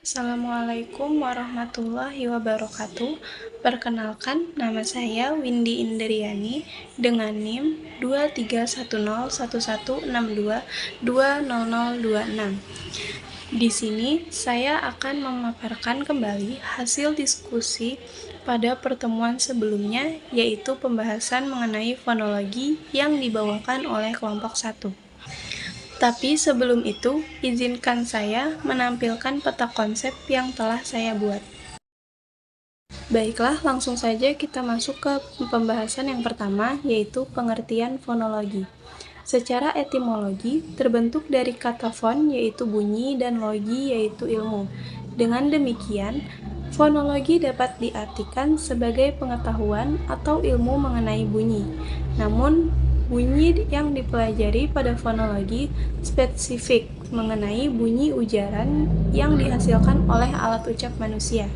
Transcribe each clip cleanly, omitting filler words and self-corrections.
Assalamualaikum warahmatullahi wabarakatuh. Perkenalkan, nama saya Windy Indriani dengan NIM 23101162200026. Di sini saya akan memaparkan kembali hasil diskusi pada pertemuan sebelumnya, yaitu pembahasan mengenai fonologi yang dibawakan oleh kelompok 1. Tapi sebelum itu, izinkan saya menampilkan peta konsep yang telah saya buat. Baiklah, langsung saja kita masuk ke pembahasan yang pertama, yaitu pengertian fonologi. Secara etimologi, terbentuk dari kata fon, yaitu bunyi, dan logi, yaitu ilmu. Dengan demikian, fonologi dapat diartikan sebagai pengetahuan atau ilmu mengenai bunyi. Namun, bunyi yang dipelajari pada fonologi spesifik mengenai bunyi ujaran yang dihasilkan oleh alat ucap manusia.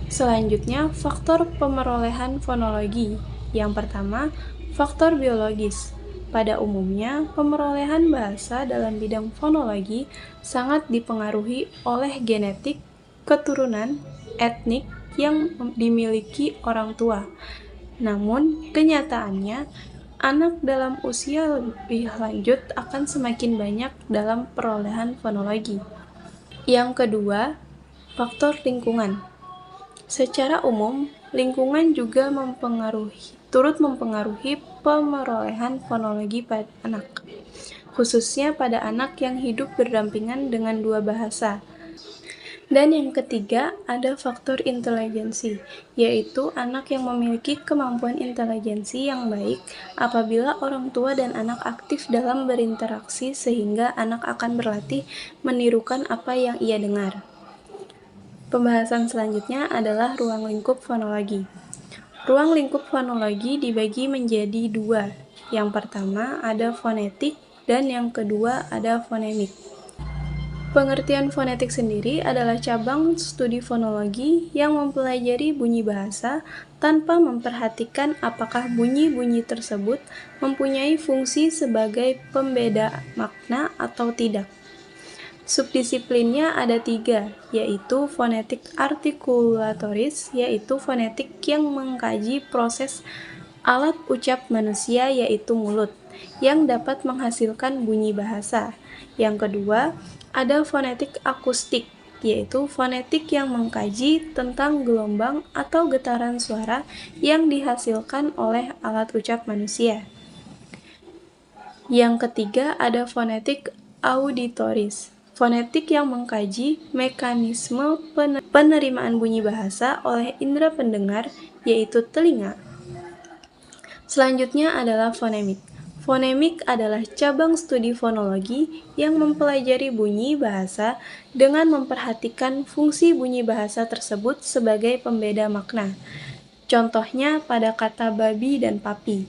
Selanjutnya, faktor pemerolehan fonologi. Yang pertama, faktor biologis. Pada umumnya, pemerolehan bahasa dalam bidang fonologi sangat dipengaruhi oleh genetik, keturunan, etnik yang dimiliki orang tua. Namun, kenyataannya, anak dalam usia lebih lanjut akan semakin banyak dalam perolehan fonologi. Yang kedua, faktor lingkungan. Secara umum, lingkungan juga turut mempengaruhi pemerolehan fonologi pada anak, khususnya pada anak yang hidup berdampingan dengan dua bahasa. Dan yang ketiga, ada faktor intelijensi, yaitu anak yang memiliki kemampuan intelijensi yang baik apabila orang tua dan anak aktif dalam berinteraksi sehingga anak akan berlatih menirukan apa yang ia dengar. Pembahasan selanjutnya adalah ruang lingkup fonologi. Ruang lingkup fonologi dibagi menjadi dua. Yang pertama ada fonetik dan yang kedua ada fonemik. Pengertian fonetik sendiri adalah cabang studi fonologi yang mempelajari bunyi bahasa tanpa memperhatikan apakah bunyi-bunyi tersebut mempunyai fungsi sebagai pembeda makna atau tidak. Subdisiplinnya ada 3, yaitu fonetik artikulatoris, yaitu fonetik yang mengkaji proses alat ucap manusia, yaitu mulut, yang dapat menghasilkan bunyi bahasa. Yang kedua, ada fonetik akustik, yaitu fonetik yang mengkaji tentang gelombang atau getaran suara yang dihasilkan oleh alat ucap manusia. Yang ketiga, ada fonetik auditoris, fonetik yang mengkaji mekanisme penerimaan bunyi bahasa oleh indera pendengar, yaitu telinga. Selanjutnya adalah fonemik. Fonemik adalah cabang studi fonologi yang mempelajari bunyi bahasa dengan memperhatikan fungsi bunyi bahasa tersebut sebagai pembeda makna. Contohnya pada kata babi dan papi.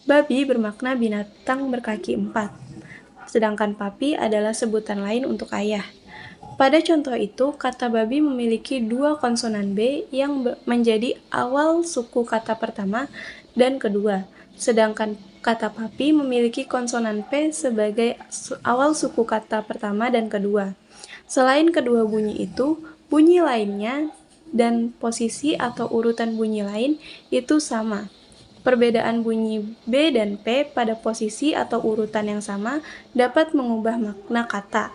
Babi bermakna binatang berkaki 4, sedangkan papi adalah sebutan lain untuk ayah. Pada contoh itu, kata babi memiliki 2 konsonan B yang menjadi awal suku kata pertama dan kedua, sedangkan kata papi memiliki konsonan P sebagai awal suku kata pertama dan kedua. Selain kedua bunyi itu, bunyi lainnya dan posisi atau urutan bunyi lain itu sama. Perbedaan bunyi B dan P pada posisi atau urutan yang sama dapat mengubah makna kata.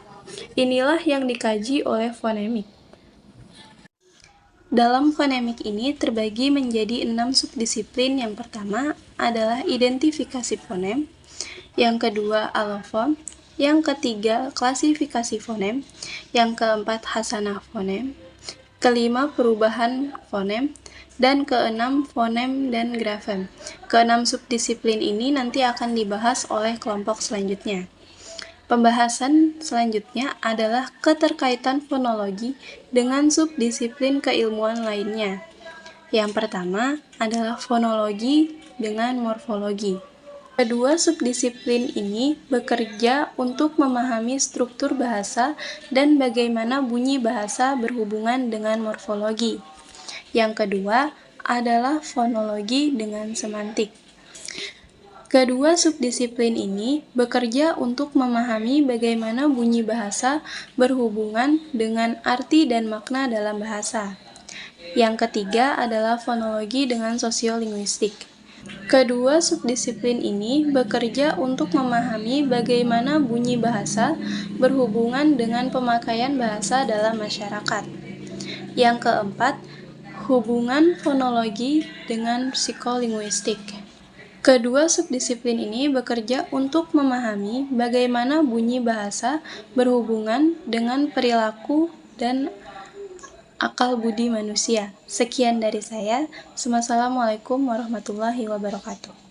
Inilah yang dikaji oleh fonemik. Dalam fonemik ini terbagi menjadi 6 subdisiplin. Yang pertama adalah identifikasi fonem, yang kedua alofon, yang ketiga klasifikasi fonem, yang keempat hasanah fonem, kelima perubahan fonem, dan keenam fonem dan grafem. Keenam subdisiplin ini nanti akan dibahas oleh kelompok selanjutnya. Pembahasan selanjutnya adalah keterkaitan fonologi dengan subdisiplin keilmuan lainnya. Yang pertama adalah fonologi dengan morfologi. Kedua subdisiplin ini bekerja untuk memahami struktur bahasa dan bagaimana bunyi bahasa berhubungan dengan morfologi. Yang kedua adalah fonologi dengan semantik. Kedua subdisiplin ini bekerja untuk memahami bagaimana bunyi bahasa berhubungan dengan arti dan makna dalam bahasa. Yang ketiga adalah fonologi dengan sosiolinguistik. Kedua subdisiplin ini bekerja untuk memahami bagaimana bunyi bahasa berhubungan dengan pemakaian bahasa dalam masyarakat. Yang keempat, hubungan fonologi dengan psikolinguistik. Kedua subdisiplin ini bekerja untuk memahami bagaimana bunyi bahasa berhubungan dengan perilaku dan akal budi manusia. Sekian dari saya. Wassalamualaikum warahmatullahi wabarakatuh.